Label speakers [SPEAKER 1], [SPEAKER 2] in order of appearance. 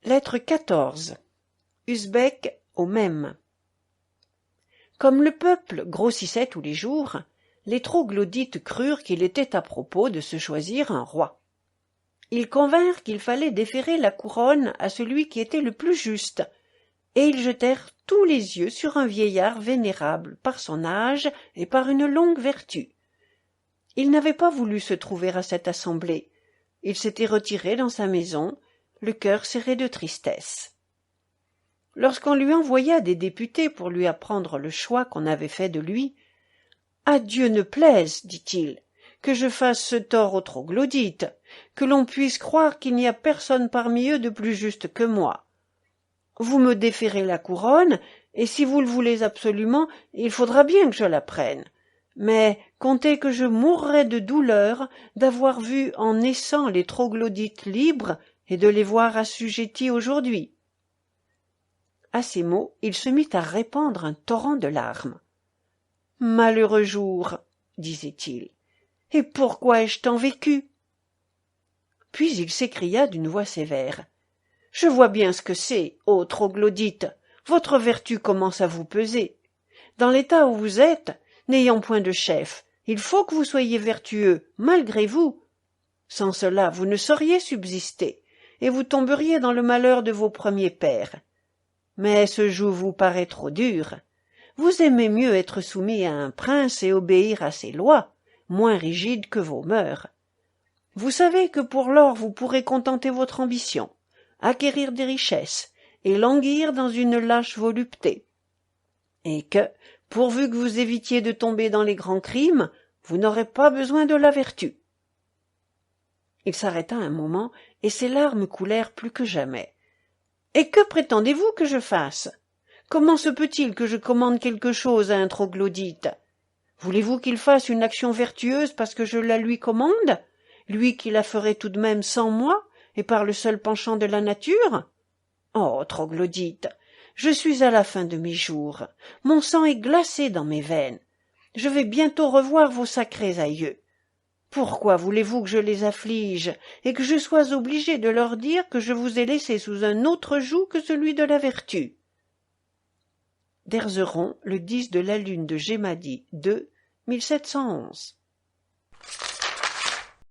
[SPEAKER 1] Lettre 14. Usbek au même. Comme le peuple grossissait tous les jours, les troglodytes crurent qu'il était à propos de se choisir un roi. Ils convinrent qu'il fallait déférer la couronne à celui qui était le plus juste, et ils jetèrent tous les yeux sur un vieillard vénérable par son âge et par une longue vertu. Il n'avait pas voulu se trouver à cette assemblée. Il s'était retiré dans sa maison, le cœur serré de tristesse. Lorsqu'on lui envoya des députés pour lui apprendre le choix qu'on avait fait de lui, « À Dieu ne plaise, dit-il, que je fasse ce tort aux troglodytes, que l'on puisse croire qu'il n'y a personne parmi eux de plus juste que moi. Vous me déférez la couronne, et si vous le voulez absolument, il faudra bien que je la prenne. Mais comptez que je mourrai de douleur d'avoir vu en naissant les troglodytes libres et de les voir assujettis aujourd'hui. » À ces mots, il se mit à répandre un torrent de larmes. « Malheureux jour, disait-il, et pourquoi ai-je tant vécu ?» Puis il s'écria d'une voix sévère. « Je vois bien ce que c'est, ô troglodytes, votre vertu commence à vous peser. Dans l'état où vous êtes, n'ayant point de chef, il faut que vous soyez vertueux, malgré vous. Sans cela, vous ne sauriez subsister, et vous tomberiez dans le malheur de vos premiers pères. Mais ce joug vous paraît trop dur. Vous aimez mieux être soumis à un prince et obéir à ses lois, moins rigides que vos mœurs. Vous savez que pour l'or vous pourrez contenter votre ambition, acquérir des richesses et languir dans une lâche volupté, et que, pourvu que vous évitiez de tomber dans les grands crimes, vous n'aurez pas besoin de la vertu. » Il s'arrêta un moment, et ses larmes coulèrent plus que jamais. « Et que prétendez-vous que je fasse ? Comment se peut-il que je commande quelque chose à un troglodyte ? Voulez-vous qu'il fasse une action vertueuse parce que je la lui commande, lui qui la ferait tout de même sans moi, et par le seul penchant de la nature ? Oh, troglodyte, je suis à la fin de mes jours, mon sang est glacé dans mes veines, je vais bientôt revoir vos sacrés aïeux. Pourquoi voulez-vous que je les afflige, et que je sois obligé de leur dire que je vous ai laissé sous un autre joug que celui de la vertu ?» D'Erzeron, le 10 de la lune de Gémadi 2, 1711.